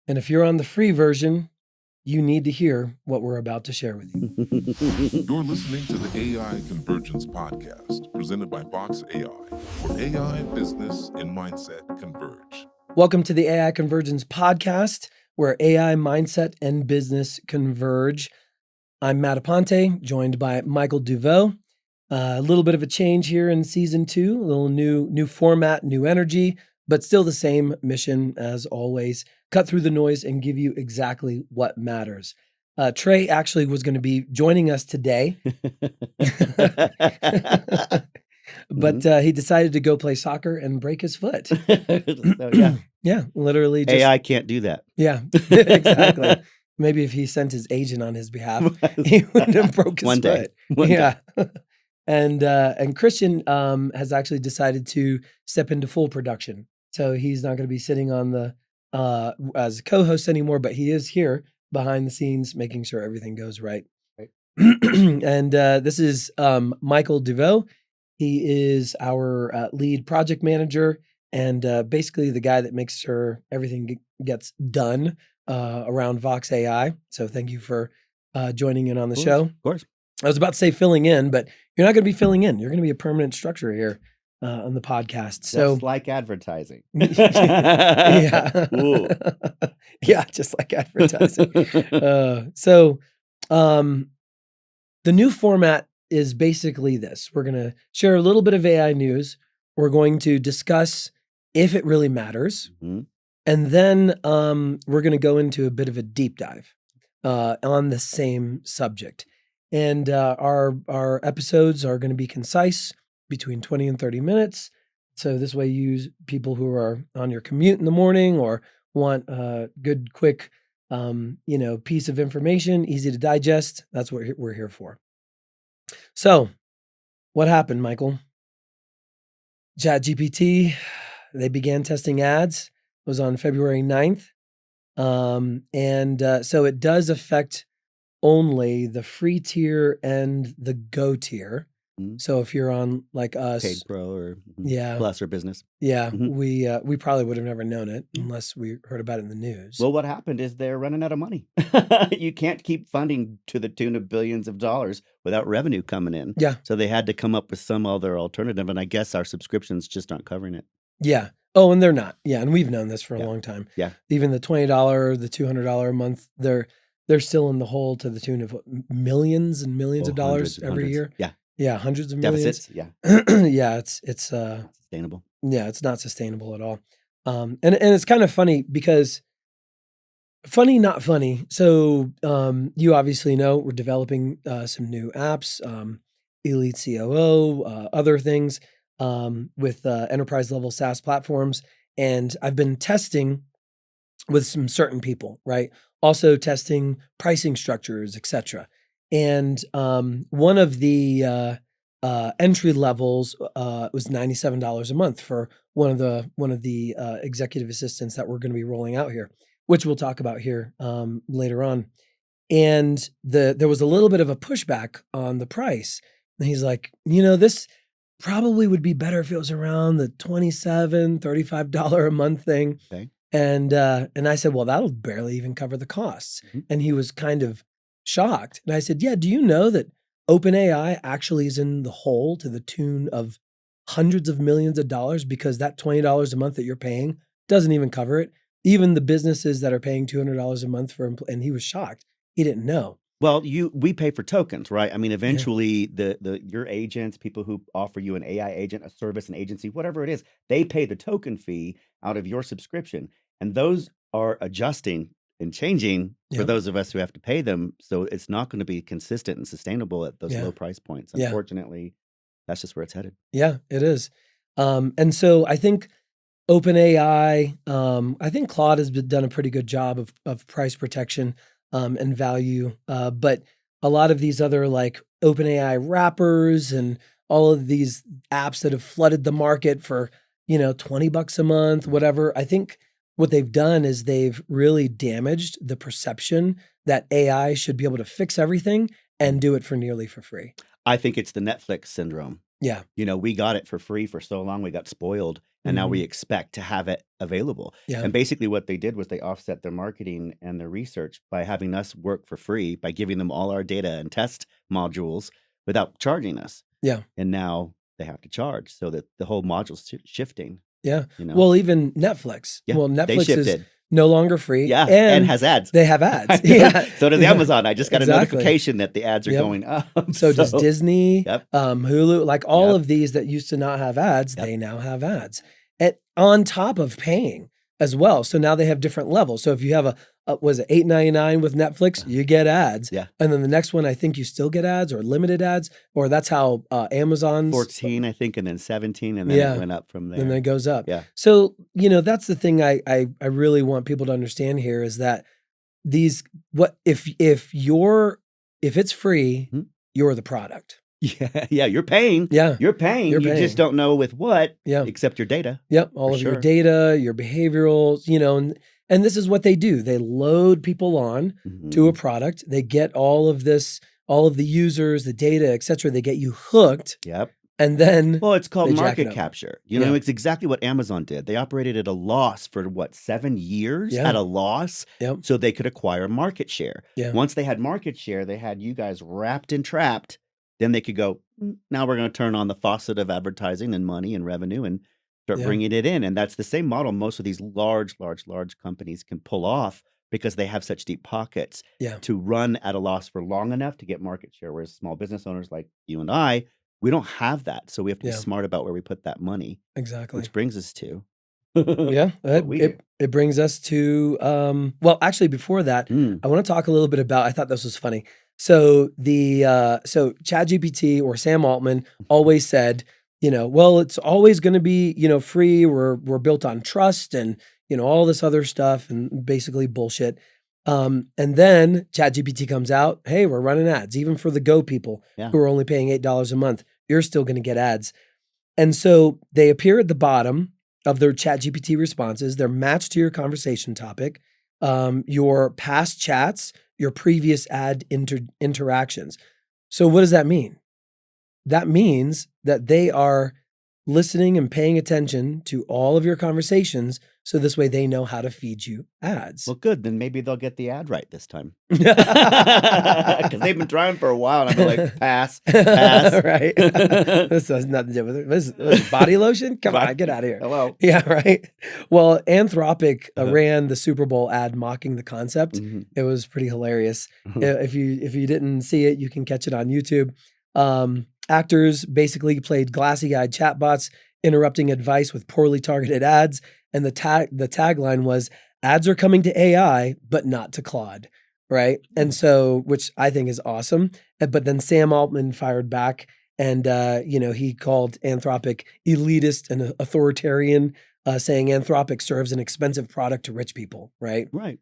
And if you're on the free version, you need to hear what we're about to share with you. You're listening to the AI Convergence Podcast, presented by Voxe AI, where AI, business, and mindset converge. Welcome to the AI Convergence Podcast, where AI, mindset, and business converge. I'm Matt Aponte, joined by Michael Duveau. A little bit of a change here in season 2, a little new format, new energy, but still the same mission as always. Cut through the noise and give you exactly what matters. Trey actually was going to be joining us today, but he decided to go play soccer and break his foot. So, yeah. Yeah, literally just AI can't do that. Yeah, exactly. Maybe if he sent his agent on his behalf, he would have broke his One day. foot. One Yeah. And Christian has actually decided to step into full production. So he's not going to be sitting on the as a co-host anymore, but he is here behind the scenes, making sure everything goes right. Right. And this is Michael Duveau. He is our lead project manager and basically the guy that makes sure everything gets done around Voxe AI. So thank you for joining in on the show. Of course. I was about to say filling in, but you're not going to be filling in. You're going to be a permanent structure here on the podcast. So Just like advertising. yeah. Ooh. Yeah, just like advertising. So the new format is basically this. We're going to share a little bit of AI news. We're going to discuss if it really matters. Mm-hmm. And then we're going to go into a bit of a deep dive on the same subject. And our episodes are going to be concise, between 20 and 30 minutes. So this way you people who are on your commute in the morning or want a good, quick, piece of information, easy to digest, that's what we're here for. So what happened, Michael? ChatGPT, they began testing ads. It was on February 9th. So it does affect only the free tier and the go tier. Mhm. So if you're on like us, Paid Pro or Yeah. Plus or Business. yeah, Mhm. we probably would have never known it unless we heard about it in the news. Well, what happened is they're running out of money. You can't keep funding to the tune of billions of dollars without revenue coming in. Yeah. So they had to come up with some other alternative, and I guess our subscriptions just aren't covering it. Yeah. Oh, and they're not. Yeah, and we've known this for a Yeah. long time. Yeah. Even the $20, the $200 a month, they're still in the hole to the tune of millions and millions of dollars every year. Yeah. Yeah, hundreds of millions. Deficits. Yeah. Yeah, it's Not sustainable. yeah, it's not sustainable at all. And it's kind of funny because funny, not funny. So you obviously know we're developing some new apps, Elite COO, other things with enterprise level SaaS platforms. And I've been testing with some certain people, right? Also testing pricing structures, etc. And one of the entry levels was $97 a month for one of the executive assistants that we're going to be rolling out here, which we'll talk about here later on. And there was a little bit of a pushback on the price. And he's like, this probably would be better if it was around the $27, $35 a month thing. Okay. And I said, well, that'll barely even cover the costs. Mhm. And he was kind of shocked. And I said, yeah, do you know that OpenAI actually is in the hole to the tune of hundreds of millions of dollars because that $20 a month that you're paying doesn't even cover it. Even the businesses that are paying $200 a month and he was shocked. He didn't know. Well, we pay for tokens, right? I mean, eventually your agents, people who offer you an AI agent, a service, an agency, whatever it is, they pay the token fee out of your subscription. And those are adjusting and changing for Yep. those of us who have to pay them. So it's not going to be consistent and sustainable at those Yeah. low price points. Yeah. Unfortunately, that's just where it's headed. Yeah, it is. And so I think OpenAI, I think Claude has done a pretty good job of price protection and value. But a lot of these other like OpenAI wrappers and all of these apps that have flooded the market for, $20 a month, whatever, I think what they've done is they've really damaged the perception that AI should be able to fix everything and do it for nearly for free. I think it's the Netflix syndrome. Yeah. We got it for free for so long, we got spoiled. and now we Mhm. expect to have it available. Yeah. And basically what they did was they offset their marketing and their research by having us work for free, by giving them all our data and test modules without charging us. Yeah. And now they have to charge, so that the whole module's shifting, Yeah. you know? Well, even Netflix. Yeah, Well, they Netflix is shifted. no longer free, Yeah, and and has ads. they have I ads. know. Yeah. So does Yeah. Amazon. I just got a Exactly. notification that the ads are Yep. going up. So does So, Disney, yep, Hulu, like all yep, of these that used to not have ads, yep. they now have ads. And on top of paying as well. So now they have different levels. So if you have was it $8.99 with Netflix, you get ads. Yeah. And then the next one, I think you still get ads or limited ads, or that's how Amazon's 14, I think, and then 17, and then it yeah. went up from Then there. it goes up. Yeah. So, that's the thing I really want people to understand here is that if it's free, Mhm. you're the product. Yeah, you're paying. Yeah. You're paying. You're You just paying. don't know with what, Yeah. except your data. Yep. All For of your sure. data, your behaviorals, and this is what they do. They load people on to a Mhm. product. They get all of this, all of the users, the data, et cetera. They get you hooked, Yep. and then Well, it's called they jack it market up. capture. Yeah. It's exactly what Amazon did. They operated at a loss for 7 years Yeah. at a loss, Yep. so they could acquire market share. Yeah. Once they had market share, they had you guys wrapped and trapped. Then they could go, now we're going to turn on the faucet of advertising and money and revenue and start Yeah. bringing it in. And that's the same model most of these large companies can pull off because they have such deep pockets Yeah. to run at a loss for long enough to get market share. Whereas small business owners like you and I, we don't have that. So we have to be Yeah. smart about where we put that money, Exactly. which brings us to Yeah. what we do. It brings us to well, actually before that, I want to talk a little bit about, I thought this was funny. So so ChatGPT or Sam Altman always said, well, it's always going to be, free. We're built on trust and, all this other stuff and basically bullshit. And then ChatGPT comes out, hey, we're running ads, even for the Go people Yeah. who are only paying $8 a month. You're still going to get ads. And so they appear at the bottom of their ChatGPT responses. They're matched to your conversation topic, your past chats, your previous ad interactions. So what does that mean? That means that they are listening and paying attention to all of your conversations, so this way they know how to feed you ads. Well, good. Then maybe they'll get the ad right this time. Because they've been trying for a while, and I've been like, pass. Right. This has nothing to do with it. This is body lotion? Come on, get out of here. Hello. Yeah, right. Well, Anthropic ran the Super Bowl ad mocking the concept. Mhm. It was pretty hilarious. If you didn't see it, you can catch it on YouTube. Actors basically played glassy-eyed chatbots, interrupting advice with poorly targeted ads, and the tagline was, "Ads are coming to AI, but not to Claude." Right? And so, which I think is awesome. But then Sam Altman fired back, and he called Anthropic elitist and authoritarian, saying Anthropic serves an expensive product to rich people. Right? Right.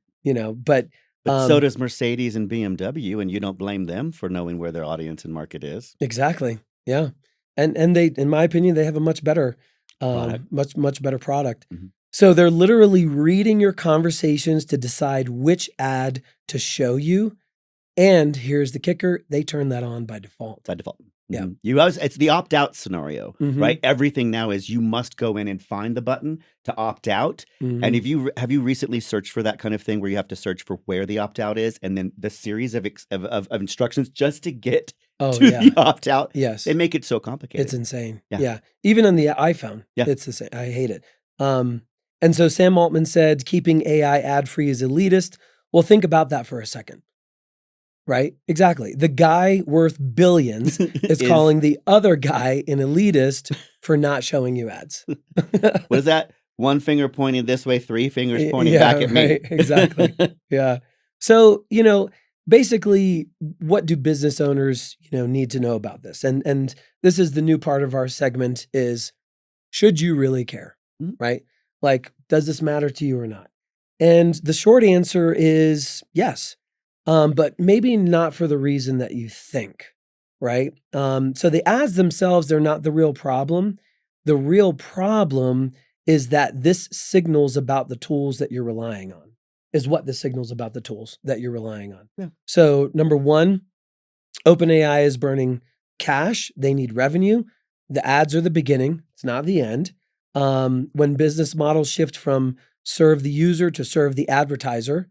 But so does Mercedes and BMW, and you don't blame them for knowing where their audience and market is. Exactly. Yeah. And they, in my opinion, they have a much better, Product. much better product. Mhm. So they're literally reading your conversations to decide which ad to show you. And here's the kicker, they turn that on by default. By default. Yeah. It's the opt-out scenario, right? Everything now is you must go in and find the button to opt out. And Mhm. if have you recently searched for that kind of thing where you have to search for where the opt-out is and then the series of instructions just to get Oh, to yeah. the opt-out? Yes. They make it so complicated. It's insane. Yeah. Yeah. Even on the iPhone, Yeah. it's the same. I hate it. And so Sam Altman said, keeping AI ad-free is elitist. Well, think about that for a second. Right? Exactly. The guy worth billions is calling the other guy an elitist for not showing you ads. What is that? One finger pointing this way, 3 fingers pointing Yeah, back at me. right. Exactly. Yeah. So, basically, what do business owners, need to know about this? And this is the new part of our segment is, should you really care? Mhm. Right? Like, does this matter to you or not? And the short answer is yes. But maybe not for the reason that you think, right? So the ads themselves, they're not the real problem. The real problem is that this signals about the tools that you're relying on, is what this signals about the tools that you're relying on. Yeah. So number one, OpenAI is burning cash. They need revenue. The ads are the beginning. It's not the end. When business models shift from serve the user to serve the advertiser,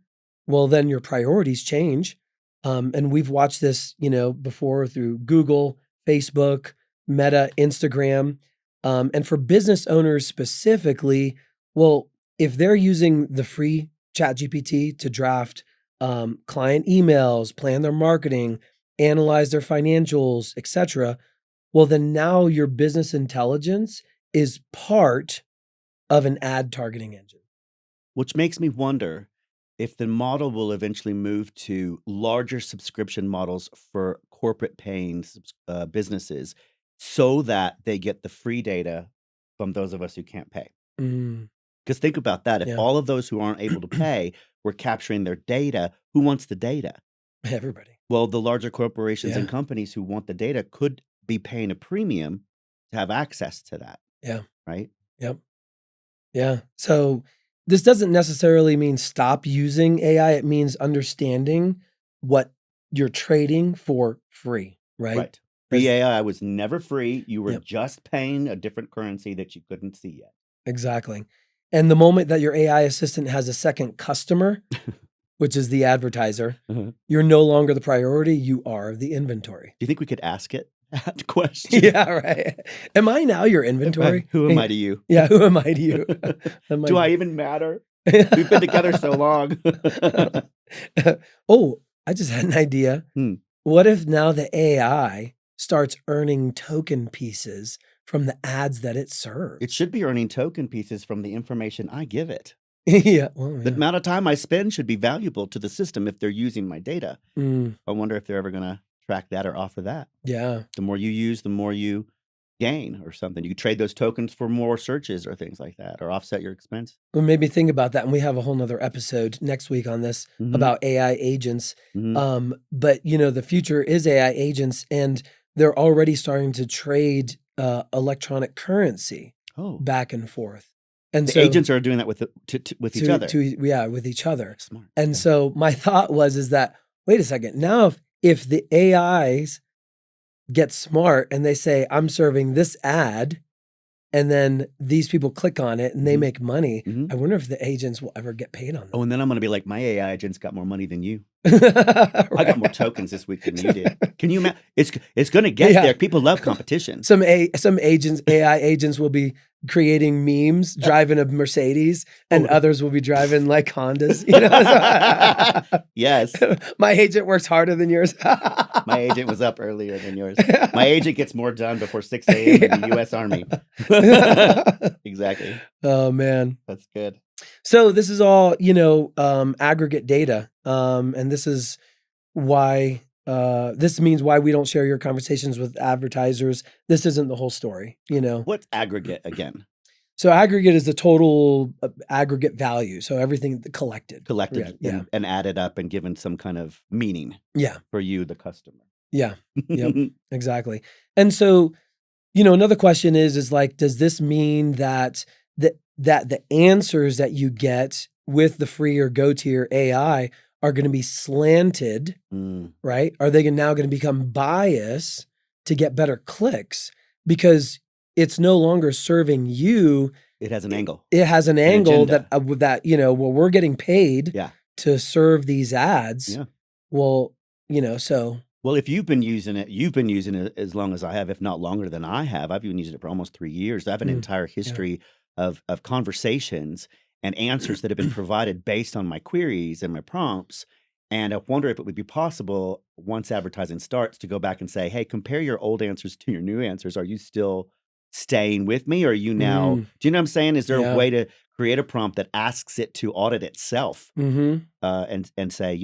well, then your priorities change. And we've watched this, before through Google, Facebook, Meta, Instagram. And for business owners specifically, well, if they're using the free ChatGPT to draft client emails, plan their marketing, analyze their financials, etc., well, then now your business intelligence is part of an ad targeting engine. Which makes me wonder if the model will eventually move to larger subscription models for corporate paying businesses so that they get the free data from those of us who can't pay. Mm, Because think about that. If yeah, all of those who aren't able to pay were capturing their data, who wants the data? everybody. Well, the larger corporations and Yeah, companies who want the data could be paying a premium to have access to that, yeah, right? yep, yeah. So this doesn't necessarily mean stop using AI. It means understanding what you're trading for free, right? Right. Free As AI was never free. You were Yep, just paying a different currency that you couldn't see yet. exactly. And the moment that your AI assistant has a second customer, which is the advertiser, Do you're no longer the priority, you are the inventory. you think we could ask it that question? Yeah, right. Am I now your inventory? Who am I to you? Yeah, who am I to you? Am Do I I even matter? We've been together so long. Oh, I just had an idea. Hmm. What if now the AI starts earning token pieces from the ads that it serves? It should be earning token pieces from the information I give it. Yeah, well, The yeah. amount of time I spend should be valuable to the system if they're using my data. Mm, I wonder if they're ever going to track that or offer that. yeah. The more you use, the more you gain or something. You could trade those tokens for more searches or things like that, or offset your expense. What made me think about that, and we have a whole nother episode next week on this hmm about AI agents. hmm But the future is AI agents, and they're already starting to trade electronic currency Oh, back and forth. And the so agents are doing that with with each other. yeah, with each other. Smart. And Yeah. so my thought is that wait a second, now if the AIs get smart and they say, I'm serving this ad, and then these people click on it and they hmm make money. hmm I wonder if the agents will ever get paid on Oh, and then I'm going to be like, my AI agents got more money than you. that. I got more Right. tokens this week than you did. Can you imagine? It's going to get Yeah. there. People love competition. Some AI agents will be creating memes, driving a Mercedes, and Oh. others will be driving like Hondas. Yes. My agent works harder than yours. My agent was up earlier than yours. My agent gets more done before 6 a.m. in the U.S. Army. Exactly. Oh man. That's good. So this is all, aggregate data. And this is why this means why we don't share your conversations with advertisers. This isn't the whole story. What's aggregate again? So aggregate is the total aggregate value. So everything collected. Collected Yeah. and added up and given some kind of meaning Yeah. for you, the customer. Yeah. Yep. Exactly. And so, another question is like, does this mean that the answers that you get with the free or go tier AI are going to be slanted, Mm. right? Are they now going to become biased to get better clicks because it's no longer serving you? It has an angle. It has an angle agenda. well, we're getting paid Yeah. to serve these ads. Yeah. Well, so Well, if you've been using it as long as I have, if not longer than I have. I've been using it for almost 3 years. I have an Mm, entire history of conversations and answers that have been provided based on my queries and my prompts. And I wonder if it would be possible once advertising starts to go back and say, hey, compare your old answers to your new answers. Are you still staying with me? Or are you now, Mm, do you know what I'm saying? Is there yeah. a way to create a prompt that asks it to audit itself Mm-hmm. and say,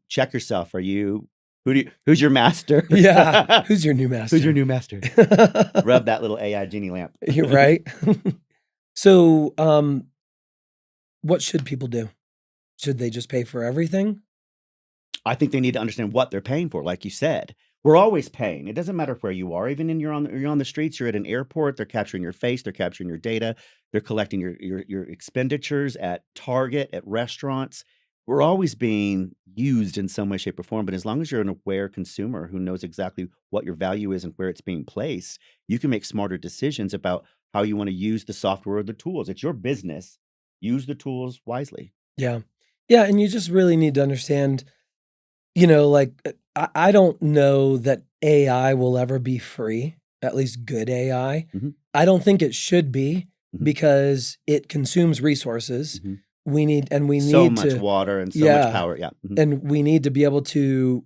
check yourself. Who's your master? Yeah. Who's your new master? Who's your new master? Rub that little AI genie lamp. You're right. So, what should people do? Should they just pay for everything? I think they need to understand what they're paying for. Like you said, we're always paying. It doesn't matter where you are. Even you're on the streets, you're at an airport. They're capturing your face. They're capturing your data. They're collecting your expenditures at Target, at restaurants. We're always being used in some way, shape, or form. But as long as you're an aware consumer who knows exactly what your value is and where it's being placed, you can make smarter decisions about how you want to use the software or the tools. It's your business. Use the tools wisely. Yeah. Yeah, and you just really need to understand, like, I don't know that AI will ever be free, at least good AI. Mhm. I don't think it should be Mhm. because it consumes resources. Mhm. We need So much to water and so much yeah, power. Yeah. Mhm. and we need to be able to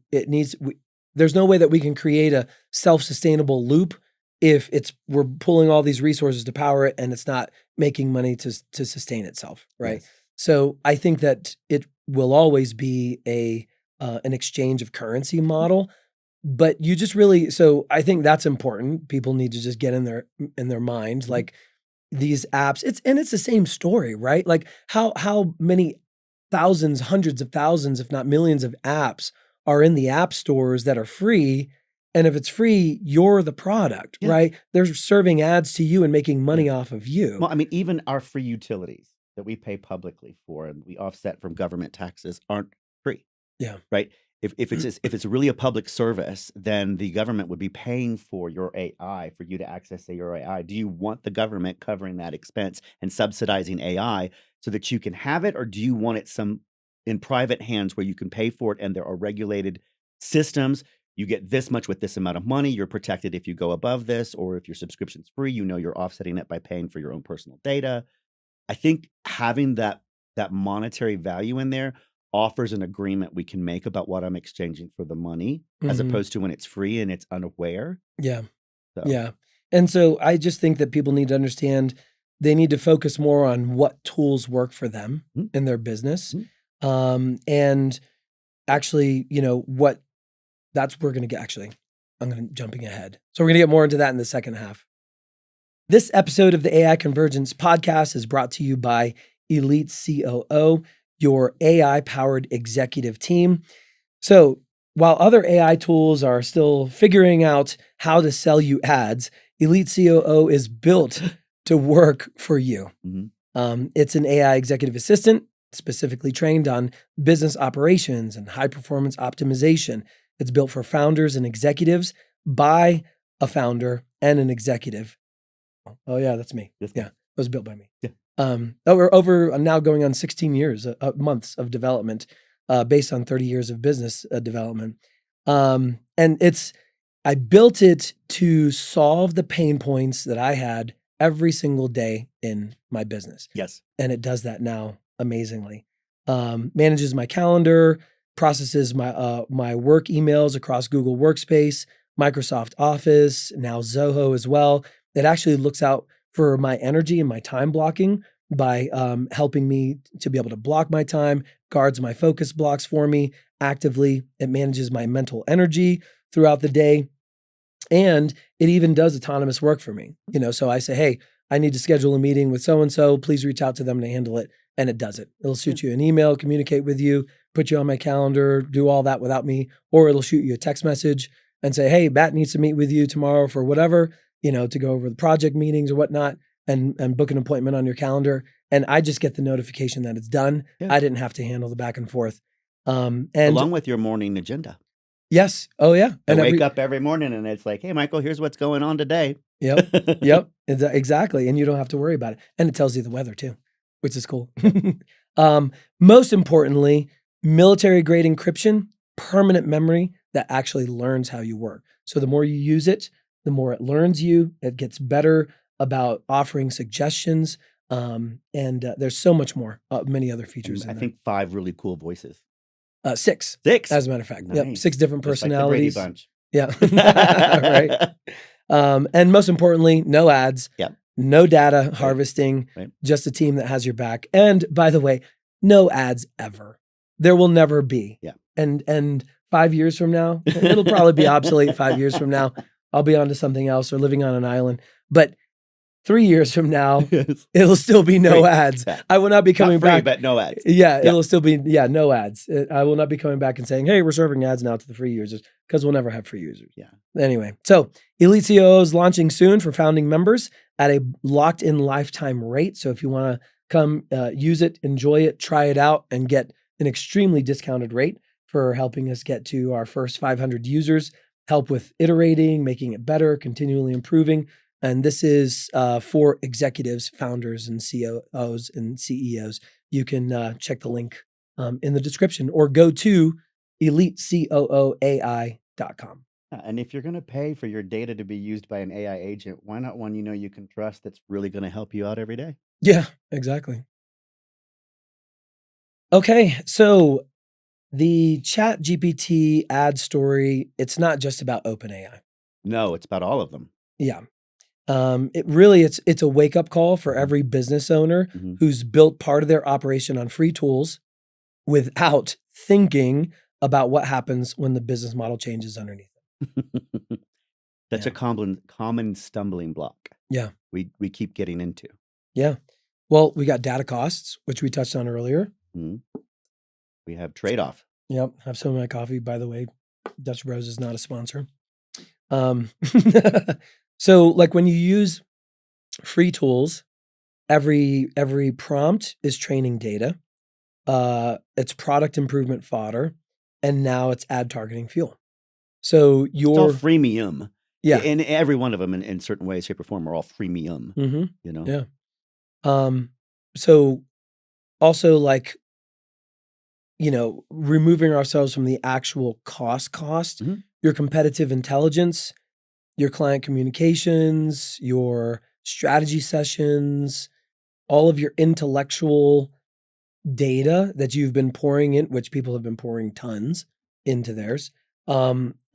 there's no way that we can create a self-sustainable loop if we're pulling all these resources to power it and it's not making money to sustain itself, right? Yes. So I think that it will always be an exchange of currency model, but you just really so I think that's important. People need to just get in their mind, Mhm. like these apps, it's the same story, right? Like how many thousands, hundreds of thousands, if not millions of apps are in the app stores that are free. And if it's free, you're the product, Yeah. right? They're serving ads to you and making money Yeah. off of you. Well, I mean, even our free utilities that we pay publicly for and we offset from government taxes aren't free, Yeah. right? If it's really a public service, then the government would be paying for your AI for you to access, say, your AI. Do you want the government covering that expense and subsidizing AI so that you can have it, or do you want it in private hands where you can pay for it and there are regulated systems? You get this much with this amount of money. You're protected if you go above this, or if your subscription's free, you're offsetting it by paying for your own personal data. I think having that monetary value in there offers an agreement we can make about what I'm exchanging for the money, as Mhm. opposed to when it's free and it's unaware. Yeah. So Yeah. And so I just think that people need to understand they need to focus more on what tools work for them Mhm. in their business. Mhm. And actually, what that's we're going to get actually. I'm going to jumping ahead. So we're going to get more into that in the second half. This episode of the AI Convergence podcast is brought to you by Elite COO, your AI powered executive team. So while other AI tools are still figuring out how to sell you ads, Elite COO is built to work for you. Mhm. It's an AI executive assistant specifically trained on business operations and high performance optimization. It's built for founders and executives by a founder and an executive. Oh yeah, that's me. This Yeah, guy. it was built by me. Yeah. Over now going on 16 years, months of development, based on 30 years of business development. And I built it to solve the pain points that I had every single day in my business. Yes. And it does that now amazingly. Manages my calendar, processes my work emails across Google Workspace, Microsoft Office, now Zoho as well. It actually looks out for my energy and my time blocking by helping me to be able to block my time, guards my focus blocks for me actively. It manages my mental energy throughout the day. And it even does autonomous work for me. So I say, hey, I need to schedule a meeting with so-and-so. Please reach out to them to handle it. And it does it. It'll shoot you an email, communicate with you, put you on my calendar, do all that without me. Or it'll shoot you a text message and say, hey, Bat needs to meet with you tomorrow for whatever, to go over the project meetings or whatnot and book an appointment on your calendar. And I just get the notification that it's done. Yeah. I didn't have to handle the back and forth. And Along with your morning agenda. yes. Oh yeah. I And wake up every morning and it's like, hey, Michael, here's what's going on today. Yep. Exactly. And you don't have to worry about it. And it tells you the weather too, which is cool. Most importantly, military grade encryption, permanent memory that actually learns how you work. So the more you use it, the more it learns you. It gets better about offering suggestions. And there's so much more, many other features And in I there. think 5 really cool voices. 6, 6. as a matter of fact. Yep. Nice. 6 different Just like the Brady personalities. Bunch. Yeah. Right. And most importantly, no ads, Yep. no data harvesting, Right. just a team that has your back. And by the way, no ads ever. There will never be. Yeah. And 5 years from now, it'll probably be obsolete 5 years from now. I'll be onto something else or living on an island. But 3 years from now, Yes. it'll still be no Free. ads. Yeah. I will not be Not coming free, back. but no ads. Yeah, Yeah. it'll still be, no ads. I will not be coming back and saying, hey, we're serving ads now to the free users because we'll never have free users. Yeah. Anyway, so Elite COO is launching soon for founding members at a locked-in lifetime rate. So if you want to come use it, enjoy it, try it out, and get an extremely discounted rate for helping us get to our first 500 users, help with iterating, making it better, continually improving, And this is for executives, founders, and COOs and CEOs. You can check the link in the description or go to elitecooai.com. And if you're going to pay for your data to be used by an AI agent, why not one you can trust that's really going to help you out every day? Yeah, exactly. Okay, so the ChatGPT ad story, it's not just about OpenAI. No, it's about all of them. Yeah. It's a wake-up call for every business owner Mhm. who's built part of their operation on free tools without thinking about what happens when the business model changes underneath it. Such Yeah. a common stumbling block Yeah. we keep getting into. Yeah. Well, we got data costs, which we touched on earlier. Mhm. We have trade-off. Yep. Have some of my coffee, by the way. Dutch Bros is not a sponsor. So like when you use free tools, every prompt is training data. It's product improvement fodder, and now it's ad targeting fuel. So It's all your freemium. yeah. And every one of them in certain ways, shape, or form are all freemium. Mm-hmm. You know? Yeah. So also like, removing ourselves from the actual cost, Mhm. your competitive intelligence, your client communications, your strategy sessions, all of your intellectual data that you've been pouring in, which people have been pouring tons into theirs.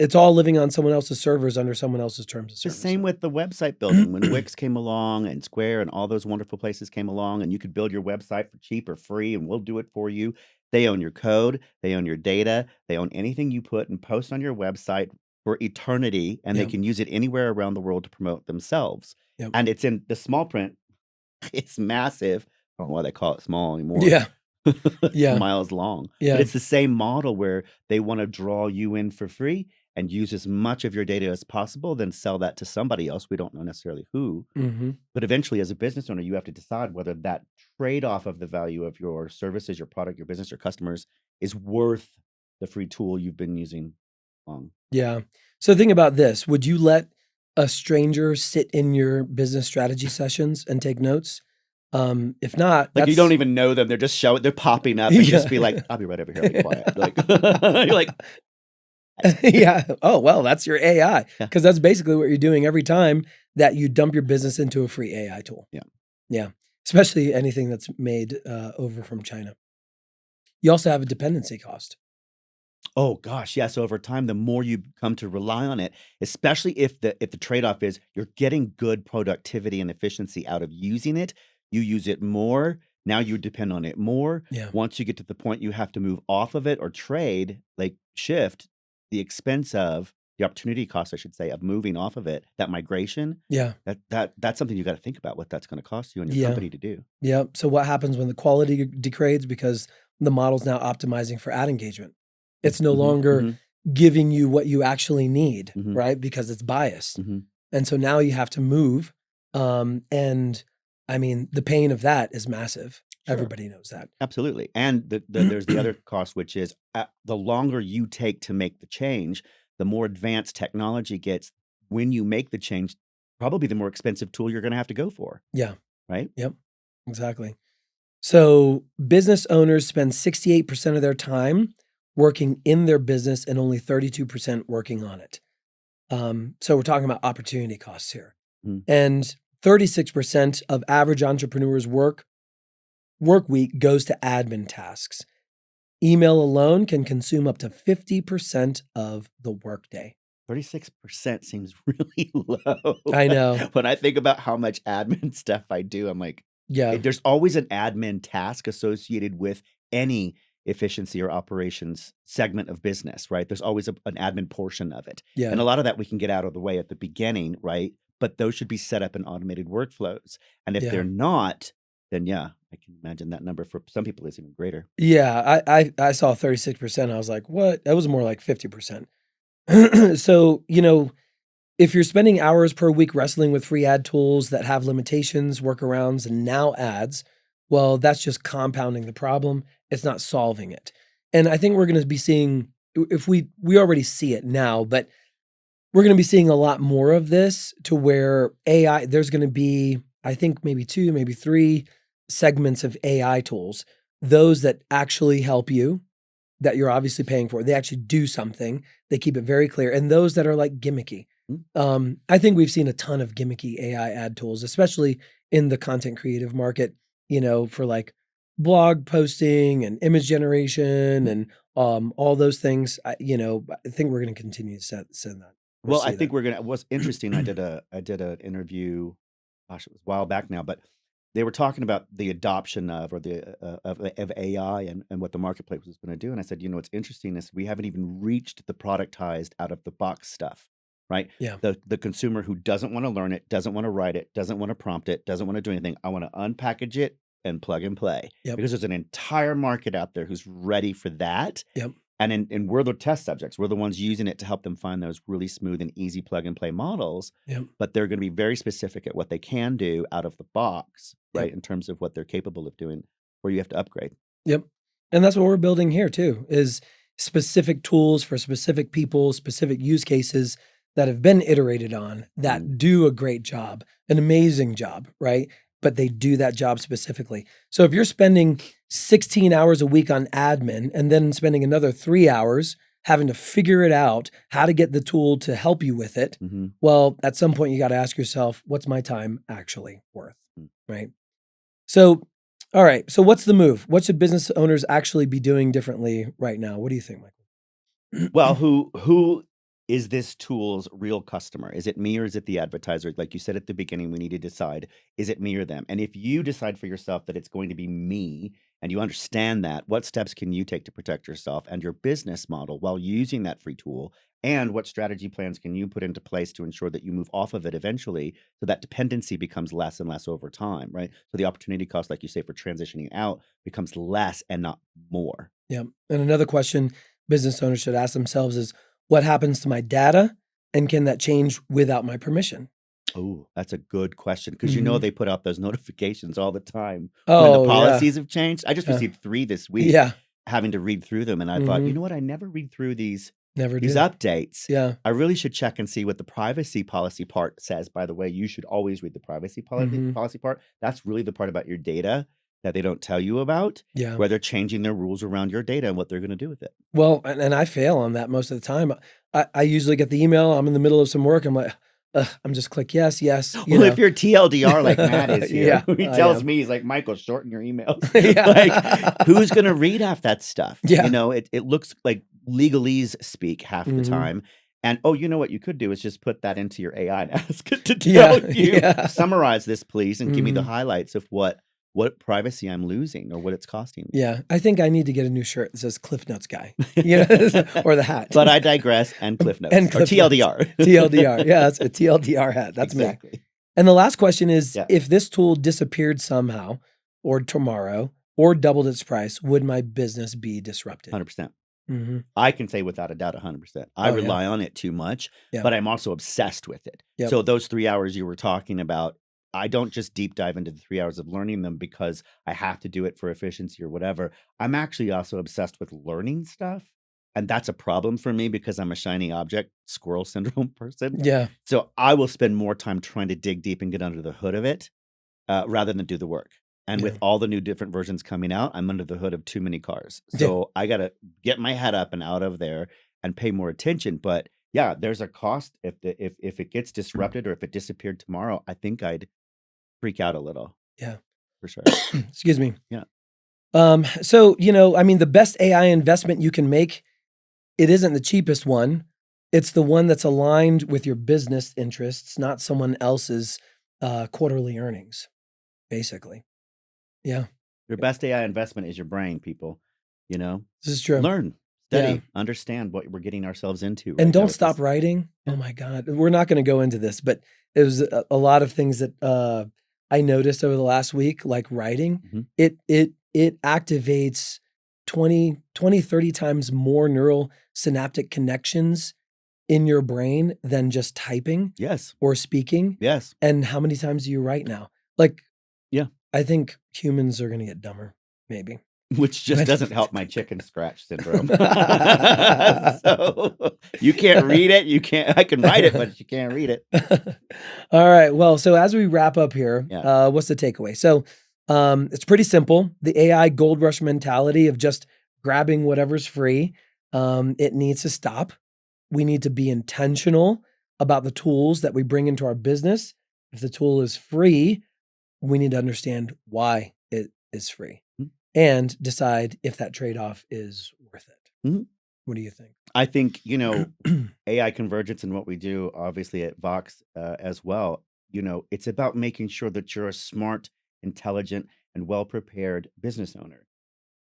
It's all living on someone else's servers under someone else's terms of The service. same with the website building. When Wix came along and Square and all those wonderful places came along, and you could build your website for cheap or free, and we'll do it for you. They own your code, they own your data, they own anything you put and post on your website for eternity, and they Yep. can use it anywhere around the world to promote themselves. Yep. And it's in the small print. It's massive. I don't know why they call it small anymore. Yeah. It's Yeah. miles long. Yeah. But it's the same model where they want to draw you in for free and use as much of your data as possible, then sell that to somebody else. We don't know necessarily who. Mm-hmm. But eventually, as a business owner, you have to decide whether that trade-off of the value of your services, your product, your business, your customers is worth the free tool you've been using long. Yeah. So think about this. Would you let a stranger sit in your business strategy sessions and take notes? If not, Like you don't even know them. They're just they're popping up and Yeah. just be like, I'll be right over here. I'll be quiet. Like you're like, Yeah. Oh, well, that's your AI. Yeah. Because that's basically what you're doing every time that you dump your business into a free AI tool. Yeah. Yeah. Especially anything that's made over from China. You also have a dependency cost. oh gosh, yes. Over time, the more you come to rely on it, especially if the trade-off is you're getting good productivity and efficiency out of using it, you use it more. Now you depend on it more. Yeah. Once you get to the point you have to move off of it or trade, like shift the expense of the opportunity cost, I should say, of moving off of it, that migration, Yeah. that's something you got to think about what that's going to cost you and your Yeah. company to do. Yeah. So what happens when the quality degrades because the model's now optimizing for ad engagement? It's no Mhm, longer mhm, giving you what you actually need, mhm, right? Because it's biased. mhm. And so now you have to move. And I mean, the pain of that is massive. Sure. Everybody knows that. Absolutely. And there's the other cost, which is the longer you take to make the change, the more advanced technology gets. When you make the change, probably the more expensive tool you're going to have to go for, Yeah. right? Yep. Exactly. So business owners spend 68% of their time working in their business and only 32% working on it. So we're talking about opportunity costs here. Mhm. And 36% of average entrepreneurs' work week goes to admin tasks. Email alone can consume up to 50% of the workday. 36% seems really low. I know. When I think about how much admin stuff I do, I'm like, Yeah. there's always an admin task associated with any efficiency or operations segment of business, right? There's always an admin portion of it. And Yeah. a lot of that we can get out of the way at the beginning, right? But those should be set up in automated workflows. And if Yeah. they're not, then yeah, I can imagine that number for some people is even greater. Yeah. I saw 36%. I was like, what? That was more like 50%. So, if you're spending hours per week wrestling with free ad tools that have limitations, workarounds, and now ads, well, that's just compounding the problem. It's not solving it. And I think we're going to be seeing, if we already see it now, but we're going to be seeing a lot more of this to where AI, there's going to be, I think maybe 2, maybe 3 segments of AI tools, those that actually help you, that you're obviously paying for. They actually do something. They keep it very clear. And those that are like gimmicky. I think we've seen a ton of gimmicky AI ad tools, especially in the content creative market, for like blog posting and image generation and all those things. I think we're going to continue to send that. Or Well, I see think that. we're gonna. What's interesting, I did an interview, gosh, it was a while back now, but they were talking about the adoption of or the of AI and what the marketplace was going to do. And I said, what's interesting is we haven't even reached the productized out of the box stuff, right? Yeah. The consumer who doesn't want to learn it, doesn't want to write it, doesn't want to prompt it, doesn't want to do anything. I want to unpackage it and plug and play Yep. because there's an entire market out there who's ready for that. Yep. And we're the test subjects. We're the ones using it to help them find those really smooth and easy plug and play models. Yep. But they're going to be very specific at what they can do out of the box, right? Yep. In terms of what they're capable of doing, where you have to upgrade. Yep. And that's what we're building here too, is specific tools for specific people, specific use cases that have been iterated on that do a great job, an amazing job, right? But they do that job specifically. So if you're spending 16 hours a week on admin and then spending another 3 hours having to figure it out, how to get the tool to help you with it, well, at some point you got to ask yourself, what's my time actually worth, right? So, all right. So what's the move? What should business owners actually be doing differently right now? What do you think, Michael? Well, who is this tool's real customer? Is it me or is it the advertiser? Like you said at the beginning, we need to decide, is it me or them? And if you decide for yourself that it's going to be me and you understand that, what steps can you take to protect yourself and your business model while using that free tool? And what strategy plans can you put into place to ensure that you move off of it eventually so that dependency becomes less and less over time, right? So the opportunity cost, like you say, for transitioning out becomes less and not more. Yeah. And another question business owners should ask themselves is, what happens to my data, and can that change without my permission? Oh, that's a good question because they put out those notifications all the time when the Oh, yeah. policies have changed. I just Yeah. received 3 this week, Yeah. having to read through them, and I thought, you know what? I never read through these Never these do. updates. Yeah. I really should check and see what the privacy policy part says. By the way, you should always read the privacy policy part. That's really the part about your data that they don't tell you about, Yeah. where they're changing their rules around your data and what they're going to do with it. Well, and I fail on that most of the time. I usually get the email. I'm in the middle of some work. I'm like, I'm just click yes. Well, if you're TLDR like Matt is here, Yeah, he I tells am. me, he's like, Michael, shorten your emails. Yeah. Like, who's going to read half that stuff? Yeah. It looks like legalese speak half the time. And you know what you could do is just put that into your AI and ask it to tell you, summarize this, please, and give me the highlights of what privacy I'm losing or what it's costing me. Yeah. I think I need to get a new shirt that says Cliff Notes guy, or the hat. But I digress, and Cliff Notes. And or Cliff TLDR. Notes. TLDR. Yeah, that's a TLDR hat. That's exactly. me. And the last question is, Yeah. if this tool disappeared somehow or tomorrow or doubled its price, would my business be disrupted? 100%. Mhm. I can say without a doubt 100%. I Oh, yeah. rely on it too much, Yeah. but I'm also obsessed with it. Yep. So those 3 hours you were talking about, I don't just deep dive into the 3 hours of learning them because I have to do it for efficiency or whatever. I'm actually also obsessed with learning stuff. And that's a problem for me because I'm a shiny object squirrel syndrome person. Yeah. So I will spend more time trying to dig deep and get under the hood of it rather than do the work. And with all the new different versions coming out, I'm under the hood of too many cars. So I got to get my head up and out of there and pay more attention. But yeah, there's a cost if it gets disrupted or if it disappeared tomorrow. I think I'd freak out a little. Yeah. For sure. Excuse me. Yeah. So, the best AI investment you can make, it isn't the cheapest one. It's the one that's aligned with your business interests, not someone else's quarterly earnings, basically. Yeah. Your best AI investment is your brain, people. This is true. Learn, study, understand what we're getting ourselves into. And don't stop writing. Oh my God. We're not going to go into this, but it was a lot of things that I noticed over the last week, like writing. It activates 20, 30 times more neural synaptic connections in your brain than just typing or speaking. Yes. And how many times do you write now? I think humans are going to get dumber, maybe. Which just doesn't help my chicken scratch syndrome. So you can't read it. I can write it, but you can't read it. All right. Well, so as we wrap up here, Yeah. what's the takeaway? So it's pretty simple. The AI gold rush mentality of just grabbing whatever's free, it needs to stop. We need to be intentional about the tools that we bring into our business. If the tool is free, we need to understand why it is free and decide if that trade-off is worth it. Mhm. What do you think? I think, AI convergence and what we do, obviously at Vox as well, it's about making sure that you're a smart, intelligent, and well-prepared business owner.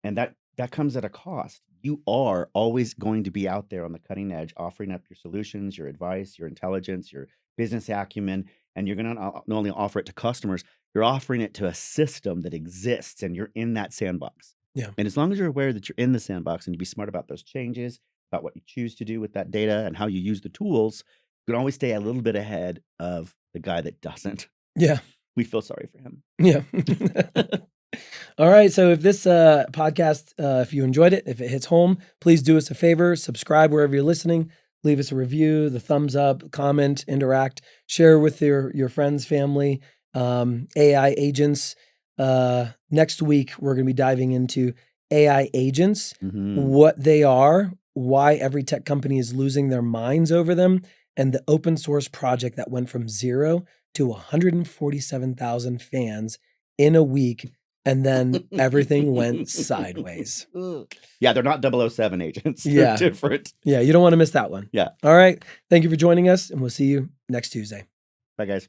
And that comes at a cost. You are always going to be out there on the cutting edge, offering up your solutions, your advice, your intelligence, your business acumen, and you're going to not only offer it to customers, you're offering it to a system that exists, and you're in that sandbox. Yeah. And as long as you're aware that you're in the sandbox and you be smart about those changes, about what you choose to do with that data and how you use the tools, you can always stay a little bit ahead of the guy that doesn't. Yeah. We feel sorry for him. Yeah. All right. So if this podcast, if you enjoyed it, if it hits home, please do us a favor, subscribe wherever you're listening, leave us a review, the thumbs up, comment, interact, share with your friends, family, AI agents. Next week, we're going to be diving into AI agents, what they are, why every tech company is losing their minds over them, and the open source project that went from 0 to 147,000 fans in a week. And then everything went sideways. Yeah, they're not 007 agents. Yeah. They're different. Yeah, you don't want to miss that one. Yeah. All right. Thank you for joining us, and we'll see you next Tuesday. Bye, guys.